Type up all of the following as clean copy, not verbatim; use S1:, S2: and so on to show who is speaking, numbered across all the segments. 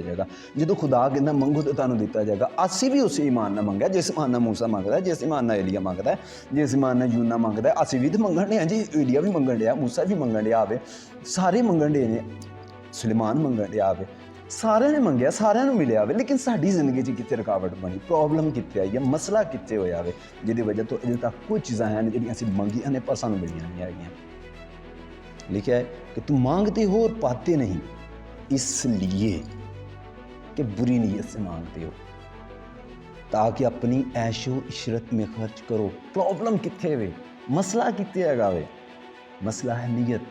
S1: जाएगा। जो खुदा कहना मंगो तो तुहानूं दिता जाएगा। असी भी उस ईमान नाल मंगया जिस ईमान नाल मूसा मंगदा है, जिस ईमान नाल एलिया मंगदा है, जिस ईमान नाल यूना मंगदा है। असी भी तो मंगण डे जी, एलिया भी मंगण डिया, मूसा भी मंगण डिया आवे, सारे मंगण डे ने, सुलेमान मंगण डिया आवे, सारिਆਂ ने मंगया, सारिਆਂ ਨੂੰ मिलिया आवे। लेकिन साडी जिंदगी 'ਚ कित्थे रुकावट बनी, प्रॉब्लम कित्थे आई है, मसला कित्थे होया आवे, जिहदी वजह तो अजे तक कुछ चीज़ां हैं जिहड़ियां असीं मंगियां ने पर सानूं मिलियां नहीं हैगियां। लिखा है कि तुम मांगते हो और पाते नहीं, इसलिए कि बुरी नीयत से मांगते हो, ताकि अपनी ऐशो इशरत में खर्च करो। प्रॉब्लम कित्थे वे, मसला कित्थे हैगा वे, मसला है नीयत।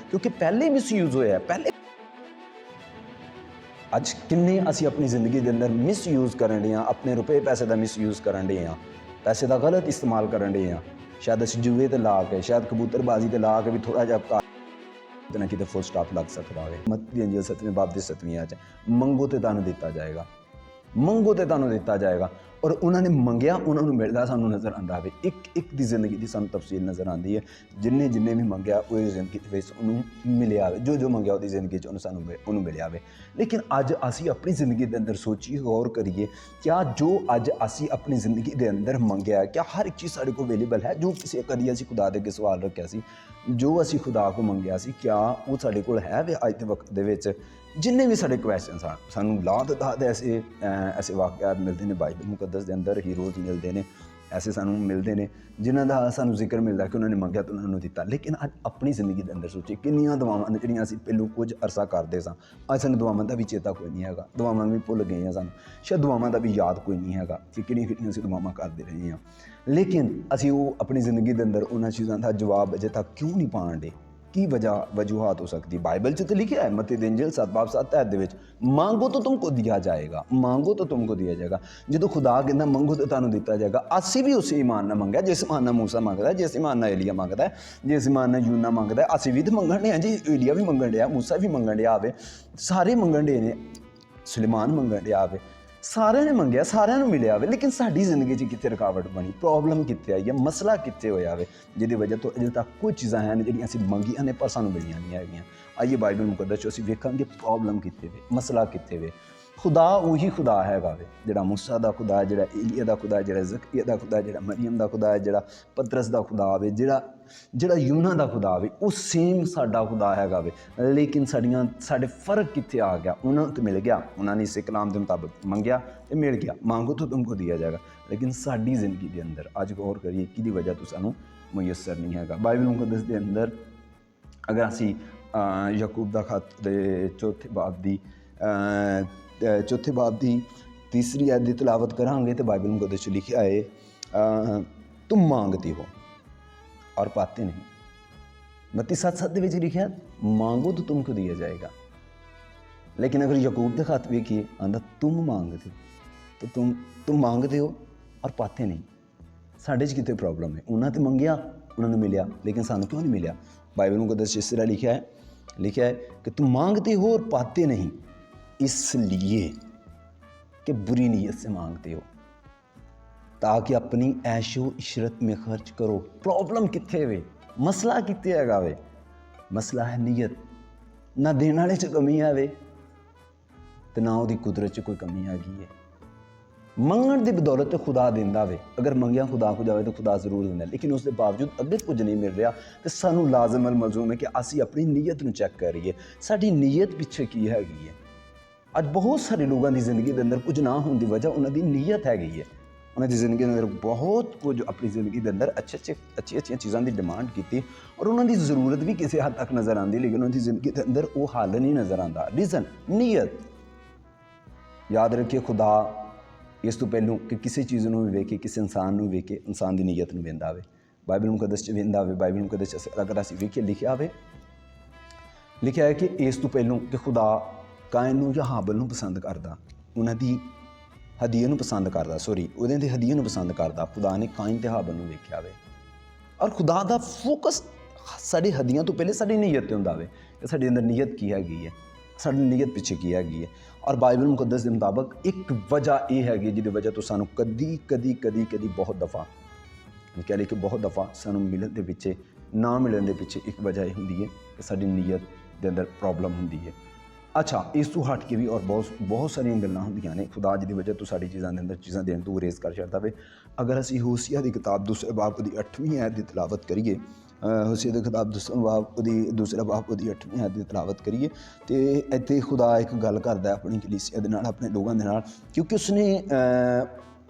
S1: क्योंकि पहले मिसयूज होया, पहले अज किन्ने असी अपनी जिंदगी के अंदर मिसयूज करन डे, अपने रुपए पैसे का मिसयूज करन डे, पैसे का गलत इस्तेमाल करन डे। शायद असी जुए ते ला के, शायद कबूतरबाजी ते ला के भी थोड़ा जिहा ना किते फुल स्टॉप लग सकता है। मत्ती दी अंजील 7वें बाब की 7वीं आयत, मंगो तो तुहानूं दिता जाएगा, मंगो तो तुहानूं दिता जाएगा। और उन्होंने मंगया, उन्होंने मिलता सानूं नज़र आंदा है। एक एक की जिंदगी की सानूं तफसील नज़र आती है। जिन्हें जिन्हें भी मंगया वो जिंदगी उन्होंने मिलिया, जो जो मंगया वो जिंदगी उन्होंने मिलिया। लेकिन अज असी अपनी जिंदगी के अंदर सोचिए, गौर करिए, क्या जो अज असी अपनी जिंदगी के अंदर मंगया, क्या हर एक चीज़ साढ़े को अवेलेबल है? जो किसी करिए असी खुदा दे अगे सवाल रखा सी, जो असी खुदा को मंगया सी, क्या वो साढ़े कोल है वे अज के वक्त दे विच? जिन्ने भी साढ़े क्वेश्चन सानूं लात ऐसे वाक़यात मिलते हैं बाइबल मुकद्दस के अंदर, हीरोज़ मिलते हैं, ऐसे सानूं मिलते हैं जिन्हां दा सानूं जिक्र मिलता कि उन्होंने मंगया तो उन्होंने दिता। लेकिन अज अपनी जिंदगी के अंदर सोचिए किन्नियां दुआवां ने जिहड़ियां असीं पहलों कुछ अरसा करते सां, अज सानूं दुआवां दा भी चेता कोई नहीं हैगा, दुआवां भी भुल गए हैं सानूं, शायद दुआवां दा भी याद कोई नहीं हैगा कि किहड़ियां असीं दुआवां करते रहे हैं। लेकिन असीं वो अपनी जिंदगी के अंदर उन्हां चीज़ां दा जवाब अजे तक क्यों नहीं पाण डे? की वजूहत हो सकती? बाइबल च तो लिखा है मत्ती दी अंजील 7 बाब 7 आयत दे विच, मांगो तो तुमको दिया जाएगा, मांगो तो तुमको दिया जाएगा। जो खुदा कहना मंगो तो तुहानूं दिता जाएगा। असी भी उस ईमान नाल मंगया जिस ईमान नाल मूसा मंगदा है, जिस ईमान नाल एलिया मंगदा है, जिस ईमान नाल यूना मंगदा है। असी भी तो मंगण डे जी, एलिया भी मंगण डिया, मूसा भी मंगण डिया आवे, सारे मंगण डे ने, सुलेमान मंगण डिया आवे, सारिਆਂ ने मंगया, सारिਆਂ ਨੂੰ मिलिया आवे। लेकिन साडी जिंदगी 'ਚ कित्थे रुकावट बनी, प्रॉब्लम कित्थे आई है, मसला कित्थे होया आवे, जिहदी वजह तो अजे तक कुछ चीज़ां हैं जिहड़ियां असीं मंगियां ने पर सानूं मिलियां नहीं हैगियां। आइए बाइबल मुकद्दस 'ਚ असीं वेखांगे प्रॉब्लम कित्थे वे, मसला कित्थे वे। खुदा उही खुदा हैगा वे जिहड़ा मूसा दा खुदा है, जिहड़ा एलिया दा खुदा है, जिहड़ा जकरिया दा खुदा है, जिहड़ा मरियम दा खुदा है, जिहड़ा पतरस दा खुदा वे, जिहड़ा यूना दा खुदा वे, वो सेम साडा खुदा हैगा वे। लेकिन साडे फर्क कित्थे आ गया? उन्होंने तो मिल गया, उन्होंने इस कलाम के मुताबिक मंगया तो मिल गया, मांगो तो तुमको दिया जाएगा। लेकिन साडी जिंदगी के अंदर अज गौर करिए किहदी वजह तो सानूं मुयसर नहीं हैगा। बाइबल मुकद्दस के अंदर अगर असीं याकूब दा खत दे चौथे बाब की तीसरी आयत की तलावत करांगे तो बाइबल मुकद्दस लिखा है, तुम मांगते हो और पाते नहीं। मत्ती 7:7 के लिखा है, मांगो तो तुमको दिया जाएगा। लेकिन अगर याकूब के खत वेखिए, आंदा तुम मांगते हो, तो तुम मांगते हो और पाते नहीं। साढ़े च कितने प्रॉब्लम है? उन्होंने तो मंगया, उन्होंने मिलिया, लेकिन सानू क्यों नहीं मिलिया? बाइबल मुकद्दस इस तरह लिखा है कि तुम मांगते हो और पाते नहीं, इसलिए कि बुरी नीयत से मांगते हो, ताकि अपनी ऐशो इशरत में खर्च करो। प्रॉब्लम कित्थे वे, मसला कित्थे हैगा वे, मसला है नीयत। ना देने वाले च कमी है वे तो ना उहदी कुदरत च कोई कमी हैगी है। मंगण की बदौलत खुदा देंदा वे, अगर मंगिया खुदा को जाए तो खुदा जरूर देंदा। लेकिन उसके बावजूद अगे कुछ नहीं मिल रहा तो सानू लाजम अल मलजूम है कि असी अपनी नीयत नूं चैक करिए, साडी नीयत पिछे की हैगी है। अज बहुत सारे लोगों की जिंदगी के अंदर कुछ ना होने की वजह उन्होंने नीयत हैगी है। उन्होंने जिंदगी के अंदर बहुत कुछ अपनी जिंदगी के अंदर अच्छी चीज़ों की डिमांड की और उन्होंने ज़रूरत भी किसी हद तक नज़र आती, लेकिन उन्होंने जिंदगी के अंदर वो हल नहीं नज़र आता। रीज़न नीयत। याद रखिए, खुदा इस तो पहलू कि किसी चीज़ को भी वेखे, किसी इंसान को वेखे, इंसान की नीयत में वेंदा आवे। बाइबल मुकद्दस वेंदा आवे। बाइबल मुकद्दस अगर असीं वेखिए लिखा है कि इस तो पहलू कि खुदा कायन नूं या हाबल नूं पसंद करदा, उन्हां दी हदीए नूं पसंद करदा, उहदे दी हदीए नूं पसंद करदा। खुदा ने कायन ते हाबल नूं वेख्या वे और खुदा दा फोकस साडी हदीयां तो पहले साडी नीयत ते हुंदा वे कि साडे अंदर नीयत की हैगी है, साडी नीयत पिछे की हैगी है। और बाइबल मुकद्दस के मुताबिक एक वजह यह हैगी जिहदी वजह तो सानू कदी बहुत दफ़ा कह ली कि बहुत दफ़ा सानू मिलन के पिछे ना मिलन के पिछे एक वजह यह हुंदी है कि साडी नीयत के अंदर प्रॉब्लम हुंदी है। ਅੱਛਾ, ਇਸ ਤੋਂ ਹਟ ਕੇ ਵੀ ਔਰ ਬਹੁਤ ਸਾਰੀਆਂ ਗੱਲਾਂ ਹੁੰਦੀਆਂ ਨੇ। ਖੁਦਾ ਜਿਹਦੀ ਵਜ੍ਹਾ ਤੋਂ ਸਾਡੀ ਚੀਜ਼ਾਂ ਦੇ ਅੰਦਰ ਚੀਜ਼ਾਂ ਦੇਣ ਤੋਂ ਗੁਰੇਜ਼ ਕਰ ਛੱਡਦਾ ਵੇ। ਅਗਰ ਅਸੀਂ ਹੋਸ਼ਿਆ ਦੀ ਕਿਤਾਬ ਦੂਸਰੇ ਬਾਬ ਦੀ 8ਵੀਂ ਆਇਤ ਦੀ ਤਿਲਾਵਤ ਕਰੀਏ, ਹੋਸ਼ਿਆ ਦੀ ਕਿਤਾਬ ਦੂਸਰਾ ਬਾਬ ਉਹਦੀ 8ਵੀਂ ਆਇਤ ਦੀ ਤਿਲਾਵਤ ਕਰੀਏ, ਅਤੇ ਇੱਥੇ ਖੁਦਾ ਇੱਕ ਗੱਲ ਕਰਦਾ ਆਪਣੀ ਕਲੀਸਿਆ ਦੇ ਨਾਲ, ਆਪਣੇ ਲੋਕਾਂ ਦੇ ਨਾਲ, ਕਿਉਂਕਿ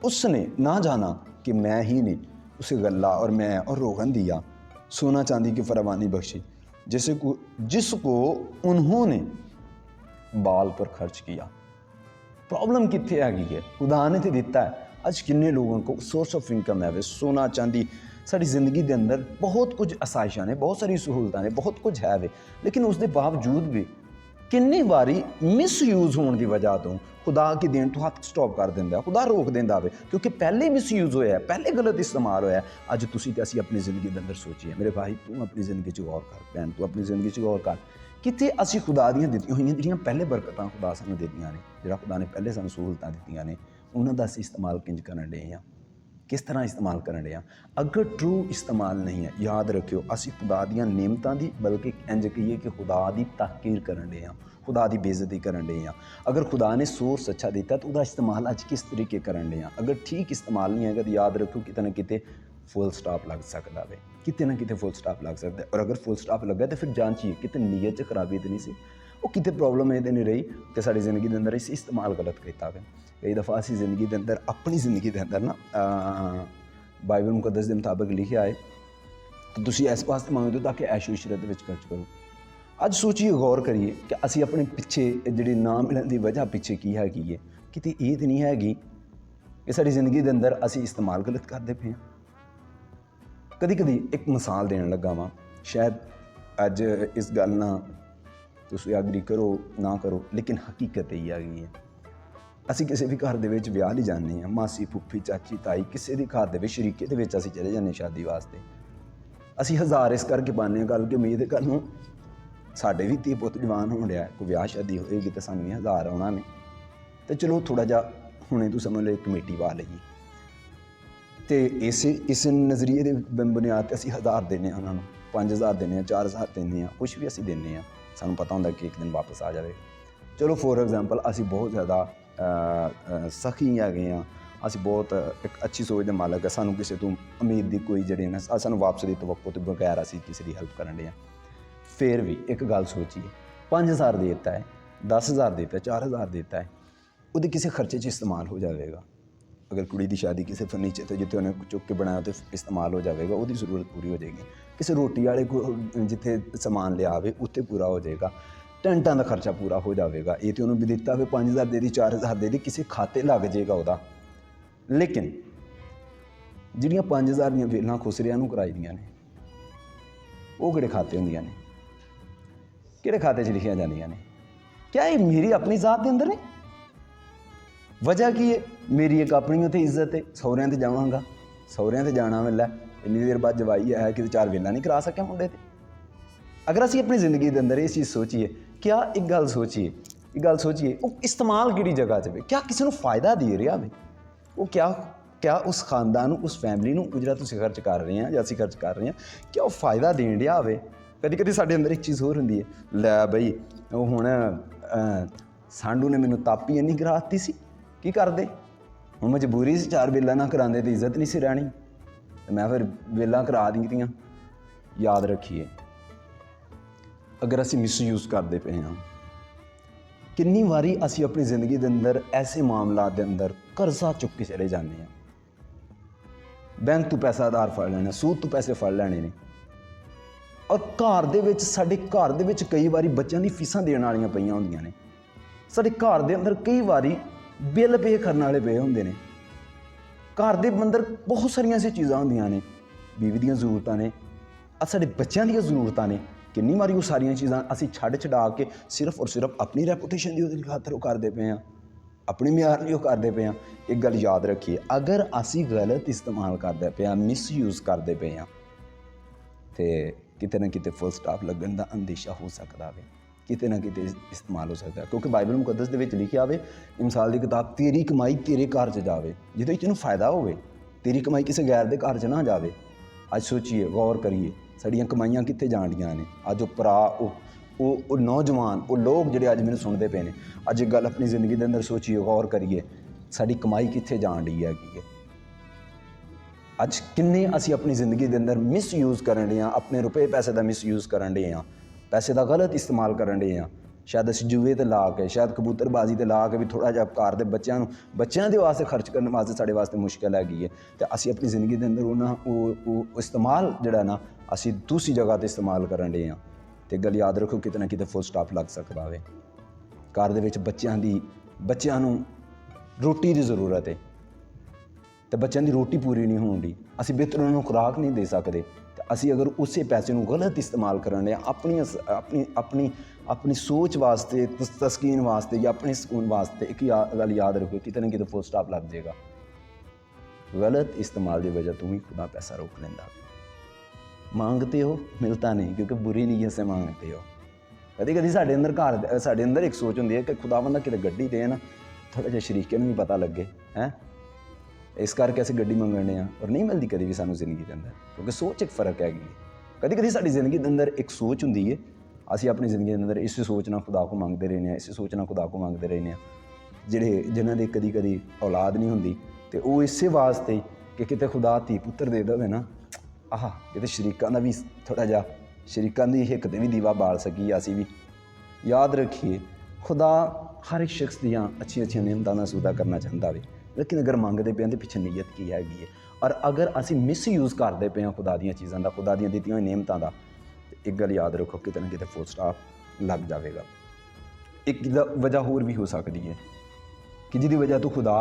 S1: ਉਸਨੇ ਨਾ ਜਾना कि मैं ही नहीं, उसे गल्ला और मैं और रोगन दिया, सोना चांदी की फरावानी बख्शी, जिसको उन्होंने बाल पर खर्च किया। प्रॉब्लम कितने हैगी है? खुदा ने तो दिता है। अज किन्ने लोगों को सोर्स ऑफ इनकम है वे, सोना चांदी। साड़ी जिंदगी के अंदर बहुत कुछ आसाइशां ने, बहुत सारी सहूलतां ने, बहुत कुछ है वे, लेकिन उसके बावजूद भी किन्नी बारी मिसयूज होने की वजह तो खुदा की देन तो हथ स्टॉप कर देंदा, खुदा रोक देंदा वे, क्योंकि पहले मिसयूज होया, पहले गलत इस्तेमाल होया। अज तुसीं ते असीं अपनी जिंदगी के अंदर सोचिए, मेरे भाई तू अपनी जिंदगी च गौर कर, भैन तू अपनी जिंदगी च गौर कर, किते असीं खुदा दियां दित्तियां होईयां जिहड़ियां पहले बरकतां खुदा सानूं दित्तियां ने, जिहड़ा खुदा ने पहले सानूं सहूलतां दित्तियां ने, उन्हां दा असीं इस्तेमाल किंज करन डे आं, किस तरह इस्तेमाल करन डे आं। अगर ट्रू इस्तेमाल नहीं है, याद रखियो असीं खुदा दियां नेमतां दी, बल्कि इंज कहिए कि खुदा दी तहकीर करन डे आं, खुदा की बेइज्जती करन डे आं। अगर खुदा ने सोर्स अच्छा दिता तो उसका इस्तेमाल अज किस तरीके करन डे आं। अगर ठीक इस्तेमाल नहीं है तो याद रखो किते ना किते फुल स्टॉप लग सकता है, किते ना किते फुल स्टॉप लग सकता है। और अगर फुल स्टॉप लगा तो फिर जांचिए किते नीयत च खराबी तो नहीं सी, वो किते प्रॉब्लम ये नहीं रही कि साड़ी जिंदगी के अंदर इस इस्तेमाल गलत किया है। कई दफ़ा असी जिंदगी के अंदर, अपनी जिंदगी के अंदर ना बाइबल मुकद्दस के मुताबिक लिखा है तो तुसीं इस वास्ते मंगदे हो ताकि ऐशो इशरत विच खर्च करो। अज सोचिए, गौर करिए कि असी अपने पिछे जी ना मिलने की वजह पिछे की हैगी है, किते ये तो नहीं हैगी कि साड़ी जिंदगी के अंदर असी इस्तेमाल गलत करते पे हैं। कदी कदी एक मिसाल देन लगा वां, शायद अज इस गल ना तुसीं एग्री करो ना करो, लेकिन हकीकत यही हैगी है। असी किसी भी घर दे विच विआह लई जाने हैं, मासी फुफी चाची ताई किसी भी घर दे विच शरीके दे विच असी चले जाने शादी वास्ते। असी हज़ार इस करके पाने गल कि उम्मीद कल नूं साढ़े भी धी पुत्त जवान होण डਿਆ, कोई ब्याह शादी होएगी तो सानूं भी हज़ार आउणा ने, तो चलो थोड़ा जा हुणे तूं समझ लो कमेटी पा लईए, तो इस नज़रिए के बुनियाद पर असीं 1000 देने उन्होंने, 5000 देने, 4000 देने, कुछ भी असीं देने, सानूं पता हुंदा कि एक दिन वापस आ जाए। चलो फॉर एग्जाम्पल असीं बहुत ज़्यादा सखी हैगे हाँ, असीं बहुत एक अच्छी सोच के मालक है, सानूं किसी तो उम्मीद की कोई जिहड़ी ना सानूं वापस की तवक्को तो बगैर असीं किसी की हेल्प करन डे। फिर भी एक गल सोचिए, 5000 देता है, 10,000 देता है, 4000 देता है, वो किसी खर्चे च इस्तेमाल हो जाएगा। अगर कुड़ी की शादी किसी फर्नीचर तो जितने उन्हें चुक के बनाया तो इस्तेमाल हो जाएगा, वो जरूरत पूरी हो जाएगी। किसी रोटी वाले को जिथे समान लिया उत्थे पूरा हो जाएगा, टेंटा का खर्चा पूरा हो जाएगा। ये तो उन्होंने भी दिता भी 5000 दे दी, 4000 दे दी, किसी खाते लग जाएगा वह। लेकिन जिहड़ियां 5000 दी वेलां खुसरियां कराई दियां ने, वो किहड़े खाते होंदियां ने, किहड़े खाते च लिखिया जांदियां ने? क्या ये मेरी अपनी ज़ात के अंदर है? वजह की है? मेरी एक अपनी उत्थे इज्जत है, सौहरियां ते जावांगा, सौहरियां ते जाना मिला, इन्नी देर बाद जवाई है कि 4 वेला नहीं करा सकिया मुंडे ते। अगर असीं अपनी जिंदगी के अंदर ये चीज़ सोचिए, क्या एक गल सोचिए, वो इस्तेमाल किहड़ी जगह च वे, क्या किसी को फायदा दे रहा वे? वो क्या उस खानदान, उस फैमिली को जिहड़ा तुसीं खर्च कर रहे हैं या असीं खर्च कर रहे हैं, क्या वो फायदा देन दिया वे? कभी कभी साढ़े अंदर एक चीज़ होर हुंदी है, लै बई हुण सांडू ने मैनूं तापी इन्नी करा दित्ती सी, की करदे हुण मजबूरी से 4 वेला ना करांदे तो इज्जत नहीं सी रहनी, मैं फिर वेला करा दित्तियां। याद रखिए, अगर असीं मिसयूज़ करते पे हाँ, कितनी बारी असीं अपनी जिंदगी के अंदर ऐसे मामलों के अंदर कर्जा चुक के चले जाते हैं, बैंक तो पैसा आधार फड़ लेना, सूद तो पैसे फड़ लेने ने, और घर दे विच साडे घर दे विच कई बारी बच्चों की फीसां देण वालियां पईयां हुंदियां ने, साडे घर दे अंदर कई बारी बिल पे करने वाले पे हुंदे ने, घर दे अंदर बहुत सारियां ऐसी चीज़ां हुंदियां ने, बीवी दीयां जरूरतां ने, साडे बच्चों दीयां जरूरतां ने, कितनी बारी वो सारियां चीज़ां असीं छड्ड छड़ा के सिर्फ और सिर्फ अपनी रैपूटेशन की उहदी खातर करदे पे हैं, अपने म्यार लिए करते पे हैं। एक गल याद रखिए, अगर असीं गलत इस्तेमाल करते पे हैं, मिसयूज़ करते पे हैं, तो किते ना किते फुल स्टॉप लगन का अंदेशा हो सकता है, किते ना किते इस्तेमाल हो सकता है, क्योंकि बाइबल मुकद्दस दे विच लिखिया आवे, मिसाल की किताब, तेरी कमाई तेरे घर च जावे, जिहदे विच फायदा होवे, तेरी कमाई किसी गैर के घर च ना जावे। अज सोचिए, गौर करिए, साड़ियां कमाइयां कित्थे जांदियां ने? अज भरा ਉਹ ਨੌਜਵਾਨ, ਉਹ ਲੋਕ ਜਿਹੜੇ ਅੱਜ ਮੈਨੂੰ ਸੁਣਦੇ ਪਏ ਨੇ, ਅੱਜ ਇੱਕ ਗੱਲ ਆਪਣੀ ਜ਼ਿੰਦਗੀ ਦੇ ਅੰਦਰ ਸੋਚੀਏ, ਗੌਰ ਕਰੀਏ, ਸਾਡੀ ਕਮਾਈ ਕਿੱਥੇ ਜਾਣ ਡਈ ਹੈਗੀ ਹੈ। ਅੱਜ ਕਿੰਨੇ ਅਸੀਂ ਆਪਣੀ ਜ਼ਿੰਦਗੀ ਦੇ ਅੰਦਰ ਮਿਸਯੂਜ਼ ਕਰਨ ਡੇ ਹਾਂ, ਆਪਣੇ ਰੁਪਏ ਪੈਸੇ ਦਾ ਮਿਸਯੂਜ਼ ਕਰਨ ਡੇ ਹਾਂ, ਪੈਸੇ ਦਾ ਗਲਤ ਇਸਤੇਮਾਲ ਕਰਨ ਡੇ ਹਾਂ। ਸ਼ਾਇਦ ਅਸੀਂ ਜੂਏ 'ਤੇ ਲਾ ਕੇ, ਸ਼ਾਇਦ ਕਬੂਤਰਬਾਜ਼ੀ 'ਤੇ ਲਾ ਕੇ ਵੀ ਥੋੜ੍ਹਾ ਜਿਹਾ ਘਰ ਦੇ ਬੱਚਿਆਂ ਦੇ ਵਾਸਤੇ ਖਰਚ ਕਰਨ ਵਾਸਤੇ ਸਾਡੇ ਵਾਸਤੇ ਮੁਸ਼ਕਿਲ ਹੈਗੀ ਹੈ। ਅਤੇ ਅਸੀਂ ਆਪਣੀ ਜ਼ਿੰਦਗੀ ਦੇ ਅੰਦਰ ਉਹ ਇਸਤੇਮਾਲ ਜਿਹੜਾ ਨਾ ਅਸੀਂ ਦੂਸਰੀ ਜਗ੍ਹਾ 'ਤੇ ਇਸਤੇਮਾਲ ਕਰਨ ਡੇ ਹਾਂ। ਅਤੇ ਗੱਲ ਯਾਦ ਰੱਖੋ, ਕਿਤੇ ਨਾ ਕਿਤੇ ਫੁੱਲ ਸਟਾਪ ਲੱਗ ਸਕਦਾ ਵੇ। ਘਰ ਦੇ ਵਿੱਚ ਬੱਚਿਆਂ ਨੂੰ ਰੋਟੀ ਦੀ ਜ਼ਰੂਰਤ ਹੈ ਅਤੇ ਬੱਚਿਆਂ ਦੀ ਰੋਟੀ ਪੂਰੀ ਨਹੀਂ ਹੋਣ ਦੀ, ਅਸੀਂ ਬਿਹਤਰ ਉਹਨਾਂ ਨੂੰ ਖੁਰਾਕ ਨਹੀਂ ਦੇ ਸਕਦੇ। ਅਤੇ ਅਸੀਂ ਅਗਰ ਉਸੇ ਪੈਸੇ ਨੂੰ ਗਲਤ ਇਸਤੇਮਾਲ ਕਰਨ ਦੇ ਆਪਣੀ ਸੋਚ ਵਾਸਤੇ, ਤਸਕੀਨ ਵਾਸਤੇ ਜਾਂ ਆਪਣੇ ਸਕੂਨ ਵਾਸਤੇ, ਇੱਕ ਗੱਲ ਯਾਦ ਰੱਖੋ, ਕਿਤੇ ਨਾ ਕਿਤੇ ਫੁੱਲ ਸਟਾਪ ਲੱਗ ਜਾਏਗਾ। ਗਲਤ ਇਸਤੇਮਾਲ ਦੀ ਵਜ੍ਹਾ ਤੋਂ ਹੀ ਖੁਦਾ ਪੈਸਾ रोक लेता। मांगते हो मिलता नहीं, क्योंकि बुरी नीयत से मांगते हो। कभी कभी साढ़े अंदर एक सोच होंगी है कि खुदा बंदा किते गड्डी दे ना, थोड़ा जिहा शरीके नूं भी पता लगे है, इस करके असीं गड्डी मंगने और नहीं मिलती कभी भी सानूं जिंदगी के अंदर, क्योंकि सोच एक फर्क हैगी। कभी कभी साडी जिंदगी के अंदर एक सोच होंदी है, असीं अपनी जिंदगी के अंदर इस सोच नाल खुदा को मंगते रहने, इस सोच नाल खुदा को मंगते रहने। जिन्हां दे कदी कदी औलाद नहीं हुंदी ते ओह इसे वास्ते कि किते खुदा धी पुत्तर दे देवे ना, आह किते शरीकां दा भी थोड़ा जिहा, शरीकां दी हिक ते भी दीवा बाल सकीए असीं भी। याद रखिए, खुदा हर एक शख्स दियां अच्छी नियमतां दा सौदा करना चाहता वे, लेकिन अगर मंगते पे तो पिछे नीयत की हैगी है। और अगर असीं मिसयूज़ करते पे हैं खुदा दियां चीज़ां दा, खुदा दियां दित्तियां होई नियमतां दा, एक गल याद रखो, किते ना किते फुल स्टॉप लग जाएगा। एक वजह होर भी हो सकती है कि जिहदी वजह तो खुदा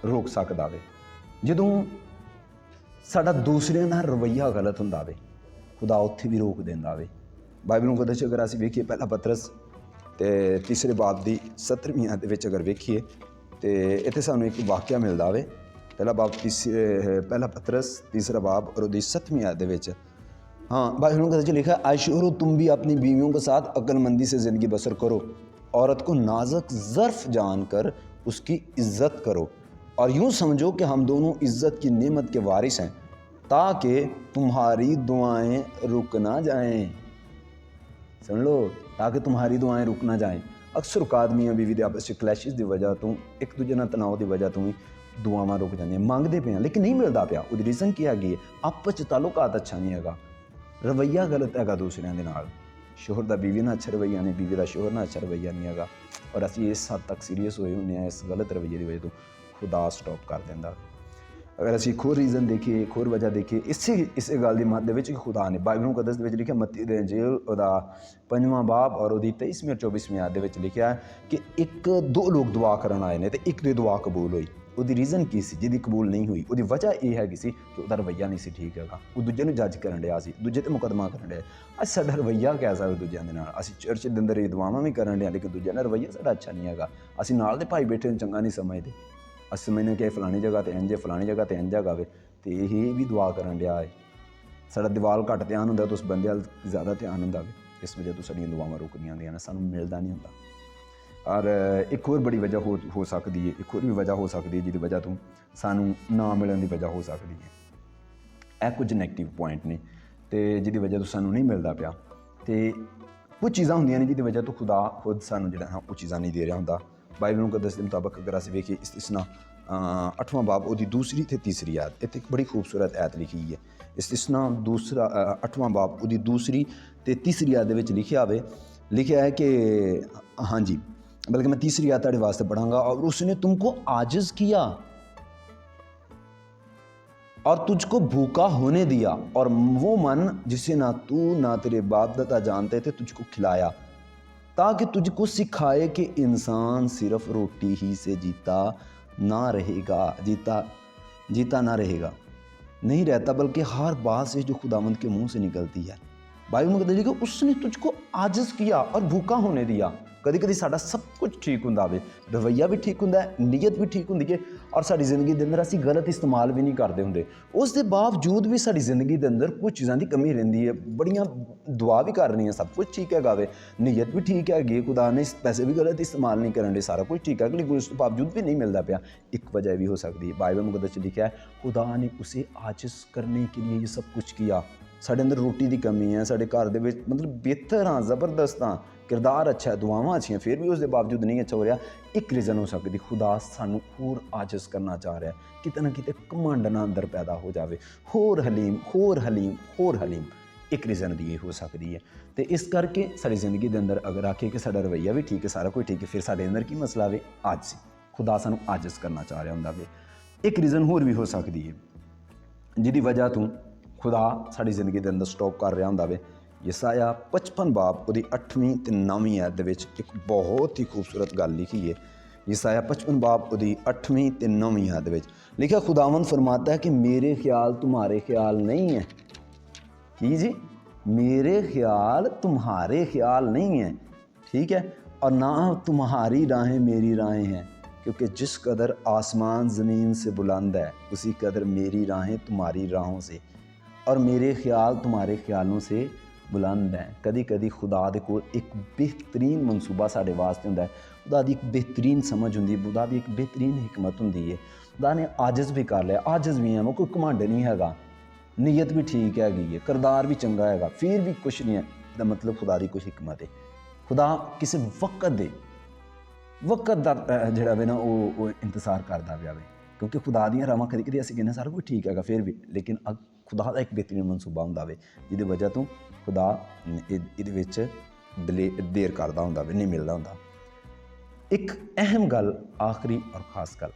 S1: रोक सकदा वे, जदों साडा दूसरिਆਂ ਨਾਲ रवैया गलत ਹੁੰਦਾ ਵੇ, खुदा उत्थे भी रोक देंदा वे। बाइबल मुकद्दस अगर असीं वेखीए पहला पतरस ते तीसरे बाब की 17वीं आयत विच अगर वेखीए तो इत्थे सानूं एक वाक्या मिलदा वे। पहला पतरस तीसरा बाब और उसदी 7वीं आयत दे विच, हाँ, बाइबल मुकद्दस लिखा, आयशुरू तुम भी अपनी बीवियों के साथ अक्लमंदी से ज़िंदगी बसर करो, औरत को नाजुक ज़र्फ़ जानकर उसकी इज़्ज़त करो, और यूँ समझो कि हम दोनों इज़्ज़त की नेमत के वारिस हैं, ताकि तुम्हारी दुआएं रुक ना जाएं। सुन लो, ताकि तुम्हारी दुआएं रुक ना जाएं। अक्सर औकात मियाँ बीवी के आपस में क्लैशिज की वजह तो, एक दूजे नाल तनाव की वजह तो ही दुआवां रुक जांदियां। मंगते पे लेकिन नहीं मिलता पिया, उसदी रीज़न की हैगी है, आपस च ताल्लुकात अच्छा नहीं हैगा, रवैया गलत हैगा दूसरिਆਂ ਦੇ ਨਾਲ। शोहर का बीवी नाल अच्छा रवैया नहीं, बीवी का शोहर नाल अच्छा रवैया नहीं हैगा, और असीं इस हद तक सीरीयस होए हुंदे आ इस गलत रवैये की वजह तो खुदा स्टॉप कर दिंदा। अगर असीं एक होर रीज़न देखिए, एक होर वजह देखिए, इसे गल दी मद दे विच खुदा ने बाइबल मुकद्दस दे विच लिखिआ, मत्ती दे इंजील ओहदा 5वां बाब और ओहदी 23वीं और 24वीं आयत दे विच लिखिआ कि दो लोग दुआ करन आए ने ते एक दी दुआ कबूल होई। ਉਹਦੀ ਰੀਜ਼ਨ ਕੀ ਸੀ ਜਿਹਦੀ ਕਬੂਲ ਨਹੀਂ ਹੋਈ? ਉਹਦੀ ਵਜ੍ਹਾ ਇਹ ਹੈਗੀ ਸੀ ਕਿ ਉਹਦਾ ਰਵੱਈਆ ਨਹੀਂ ਸੀ ਠੀਕ ਹੈਗਾ, ਉਹ ਦੂਜੇ ਨੂੰ ਜੱਜ ਕਰਨ ਡਿਆ ਸੀ, ਦੂਜੇ 'ਤੇ ਮੁਕੱਦਮਾ ਕਰਨ ਡਿਆ। ਅੱਜ ਸਾਡਾ ਰਵੱਈਆ ਕੈਸਾ ਹੈ ਦੂਜਿਆਂ ਦੇ ਨਾਲ? ਅਸੀਂ ਚਰਚ ਦੇ ਅੰਦਰ ਇਹ ਦੁਆਵਾਂ ਵੀ ਕਰਨ ਡਿਆ, ਲੇਕਿਨ ਦੂਜਿਆਂ ਦਾ ਰਵੱਈਆ ਸਾਡਾ ਅੱਛਾ ਨਹੀਂ ਹੈਗਾ। ਅਸੀਂ ਨਾਲ ਦੇ ਭਾਈ ਬੈਠੇ ਨੂੰ ਚੰਗਾ ਨਹੀਂ ਸਮਝਦੇ, ਅਸੀਂ ਸਮਝਦੇ ਕਿ ਫਲਾਣੀ ਜਗ੍ਹਾ 'ਤੇ ਇੰਝ, ਫਲਾਣੀ ਜਗ੍ਹਾ 'ਤੇ ਇੰਝ ਹੈਗਾ ਵੇ, ਅਤੇ ਇਹ ਵੀ ਦੁਆ ਕਰਨ ਡਿਆ ਹੈ। ਸਾਡਾ ਦੀਵਾਲ ਘੱਟ ਧਿਆਨ ਹੁੰਦਾ ਤਾਂ ਉਸ ਬੰਦੇ ਵੱਲ ਜ਼ਿਆਦਾ ਧਿਆਨ ਹੁੰਦਾ ਵੇ, ਇਸ ਵਜ੍ਹਾ ਤੋਂ ਸਾਡੀਆਂ ਦੁਆਵਾਂ ਰੁਕਦੀਆਂ ਹੁੰਦੀਆਂ ਨੇ, ਸਾਨੂੰ ਮਿਲਦਾ ਨਹੀਂ ਹੁੰਦਾ। और एक होर बड़ी वजह हो सकती है, एक होर भी वजह हो सकती है जिहदी वजह तो सानू ना मिलने की वजह हो सकती है। यह कुछ नैगेटिव पॉइंट ने तो जिहदी वजह तो सानू नहीं मिलता पिया, तो कुछ चीज़ां होंदियां ने जिहदी वजह तो खुदा खुद सानू जिहड़ा वो चीज़ां नहीं दे रहा हुंदा। बाइबल मुकद्दस के मुताबिक अगर असीं वेखीए इस्तिसना 8वां बाब उसदी 2री ते 3री आयत, इत्थे एक बड़ी खूबसूरत आयत लिखी है। इस्तिसना 8वां बाब उसदी 2री ते 3री आयत दे विच लिखिआ है कि हाँ जी, बल्कि मैं 3री आयत तेरे वास्ते पढ़ांगा, और उसने तुमको आजिज़ किया और तुझको भूखा होने दिया, और वो मन जिसे ना तू ना तेरे बाप दादा जानते थे तुझको खिलाया, ताकि तुझको सिखाए कि इंसान सिर्फ रोटी ही से जीता ना रहेगा, नहीं रहता, बल्कि हर बात से जो खुदावंद के मुंह से निकलती है। बाइबल में कहते हैं उसने तुझको आजिज़ किया और भूखा होने दिया। कभी कभी साडा सब कुछ ठीक हुंदा वे, रवैया भी ठीक हुंदा है, नीयत भी ठीक हुंदी है, और साडी जिंदगी के अंदर असीं गलत इस्तेमाल भी नहीं करते हुंदे। उस दे बावजूद भी साडी जिंदगी के अंदर कुछ चीज़ां की कमी रहिंदी है। बड़ियां दुआ भी कर रही हैं, सब कुछ ठीक हैगा वे, नीयत भी ठीक हैगी, खुदा ने पैसे भी गलत इस्तेमाल नहीं करन दे, सारा कुछ ठीक है, लेकिन उस बावजूद भी नहीं मिलता पिया। एक वजह भी हो सकती है, बाइबल मुकद्दस च लिखा है खुदा ने उसे आजिज़ करने के लिए ये सब कुछ किया। साडे अंदर रोटी की कमी है, साडे घर दे विच मतलब बेहतर हाँ, जबरदस्त हाँ, किरदार अच्छा है, दुआवां अच्छी हैं, फिर भी उसके बावजूद नहीं अच्छा हो रहा, एक रीज़न हो सकती खुदा सानू होर आजिज़ करना चाह रहा है, किते ना किते घमंड ना अंदर पैदा हो जाए, होर हलीम होर हलीम होर हलीम, एक रीज़न दी हो सकती है। तो इस करके साड़ी ज़िंदगी के अंदर अगर आखिए कि साड़ा रवैया भी ठीक है, सारा कुछ ठीक है, फिर साढ़े अंदर की मसला वे आजिज़, खुदा सानू आजिज़ करना चाह रहा होंदा वे। एक रीज़न होर भी हो सकती है जिहदी वजह तो खुदा साड़ी ज़िंदगी के अंदर स्टॉप कर रहा होंदा वे। यसाया 55 बाब उहदी 8वीं ते 9वीं आयत दे विच एक बहुत ही खूबसूरत गल लिखी है। यसाया 55 बाब उहदी 8वीं ते 9वीं आयत दे विच लिखा, खुदावंद फरमाता है कि मेरे ख्याल तुम्हारे ख्याल नहीं है। कि जी, मेरे ख्याल तुम्हारे ख्याल नहीं है, ठीक है, और ना तुम्हारी राहें मेरी राहें हैं, क्योंकि जिस कदर आसमान ज़मीन से बुलंद है उसी कदर मेरी राहें तुम्हारी राहों से और मेरे ख्याल तुम्हारे ख्यालों से बुलंद है। कदी कदी खुदा दे कोल एक बेहतरीन मनसूबा साढ़े वास्ते हुंदा है, खुदा दी एक बेहतरीन समझ हुंदी है, खुदा दी एक बेहतरीन हिकमत हुंदी है। खुदा ने आजिज़ भी कर लिया, आजिज़ भी है, वो कोई घमंड नहीं हैगा, नीयत भी ठीक हैगी है, किरदार भी चंगा हैगा, फिर भी कुछ नहीं है। दा मतलब खुदा दी कोई हिकमत है। खुदा किसी वक्त दा जिहड़ा वे ना वो इंतजार करदा पिया वे, क्योंकि खुदा दियां रावां कदी कदी असीं कहने सारा कुछ ठीक हैगा, फिर भी लेकिन खुदा दा एक बेहतरीन मनसूबा हुंदा वे, जिहदी वजह तो खुदा इहदे विच देर करदा हुंदा वे, नहीं मिलदा हुंदा। एक अहम गल, आखिरी और खास गल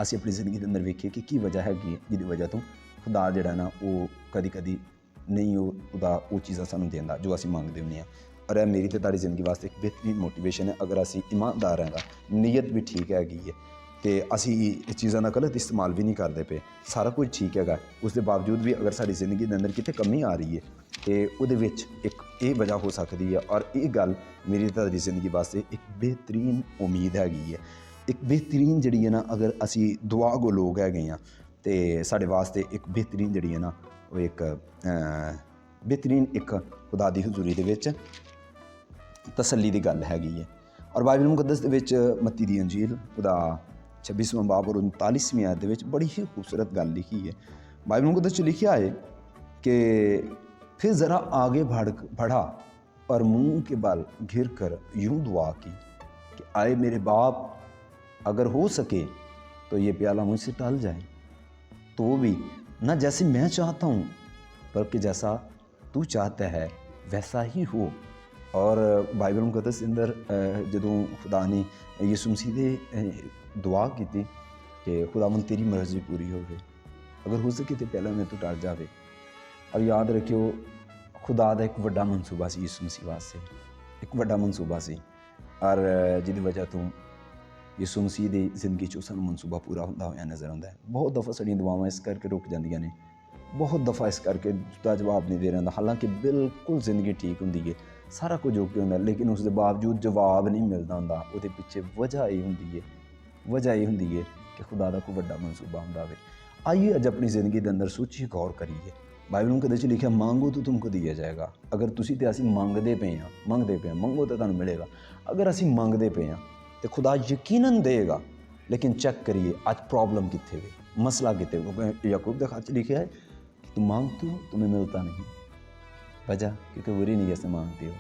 S1: असीं अपनी जिंदगी के अंदर वेखीए कि वजह हैगी जिहदी वजह तो खुदा जिहड़ा ना वो कदी कदी नहीं खुदा वो चीज़ां सानूं देंदा जो असीं मंगदे हुंदे आं। और यह मेरी तो ताड़ी जिंदगी वास्ते एक बेहतरीन मोटिवेशन है, अगर असीं ईमानदार हैं, नीयत भी ठीक हैगी है, तो असीं इस चीज़ों का गलत इस्तेमाल भी नहीं करते पे, सारा कुछ ठीक हैगा, उसके बावजूद भी अगर साड़ी जिंदगी के अंदर कितने कमी आ रही है तो उहदे विच एक ये वजह हो सकती है। और ये गल मेरी ताड़ी जिंदगी वास्ते एक बेहतरीन उम्मीद हैगी है, एक बेहतरीन जिहड़ी है ना, अगर असीं दुआ गो लोग हैगे हैं तो साढ़े वास्ते एक बेहतरीन जिहड़ी है ना वो एक बेहतरीन एक खुदा दी हजूरी दे विच तसल्ली दी गल हैगी है। और बाइबल मुकद्दस दे विच मत्ती दी अंजील उहदा 26वां बाब और 39वीं आयत दे विच बड़ी ही खूबसूरत गल लिखी है। बाइबल मुकद्दस च लिखा है कि फिर ज़रा आगे बढ़ा और मुंह के बल घिर कर यूं दुआ की कि आए मेरे बाप, अगर हो सके तो ये प्याला मुझसे टल जाए, तो वो भी ना जैसे मैं चाहता हूँ बल्कि जैसा तू चाहता है वैसा ही हो। और बाइबल मुकद्दस के अंदर जदों खुदा ने यीशु मसीह दे दुआ की कि खुदावंद तेरी मर्जी पूरी होवे, अगर हो सके तो पहला मैं तो टल जावे। और याद रखियो खुदा दा एक वड्डा मनसूबा सी यीशु मसीह वास्ते, एक वड्डा मनसूबा सी, और जिहदी वजह तो यीशु मसीह दी जिंदगी चो सानूं मनसूबा पूरा हुंदा होया नज़र आउंदा है। बहुत दफ़ा साड़ियां दुआवां इस करके रुक जांदियां ने, बहुत दफ़ा इस करके उसदा जवाब नहीं दे रहा, हालांकि बिल्कुल जिंदगी ठीक हुंदी है, सारा कुछ ओके हुंदा, लेकिन उसके बावजूद जवाब नहीं मिलता हुंदा। उहदे पिछे वजह ये हुंदी है, वजह ये हुंदी है कि खुदा दा कोई वड्डा मनसूबा हुंदा वे। आइए अज अपनी ज़िंदगी के अंदर सोचिए, गौर करिए। बाइबल में कदे लिखा, मांगो तो तुमको दिया जाएगा। अगर तुसीं ते असीं मंगदे पे हाँ, मंगो तो तुहानूं मिलेगा। अगर असीं मंगदे पे हाँ तो खुदा यकीनन देगा, लेकिन चेक करिए अज प्रॉब्लम कित्थे वे, मसला कित्थे वे। याकूब के खत लिखा है तुम मांगते हो तुम्हें मिलता नहीं, वजह क्योंकि बुरी नीयत से मांगते हो।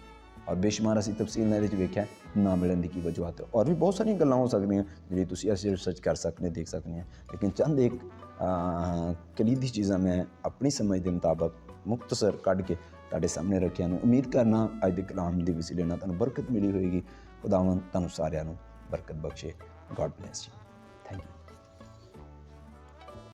S1: और बेशुमार असीं तफसील ने वेख्या ना मिलने की वजूहत, और भी बहुत सारी गल्लां हो सकदियां जिहड़ी तुसीं असीं रिसर्च कर सकने, देख सकने हैं, लेकिन चंद एक कलीदी चीज़ां मैं अपनी समझ के मुताबिक मुख्तसर कढ़ के तुहाडे सामने रखिया ने। उम्मीद करना अज दे कलाम दी वसीले नाल तुहानूं बरकत मिली होएगी। खुदावंद तुहानूं सारिआं नूं बरकत बख्शे। God bless you.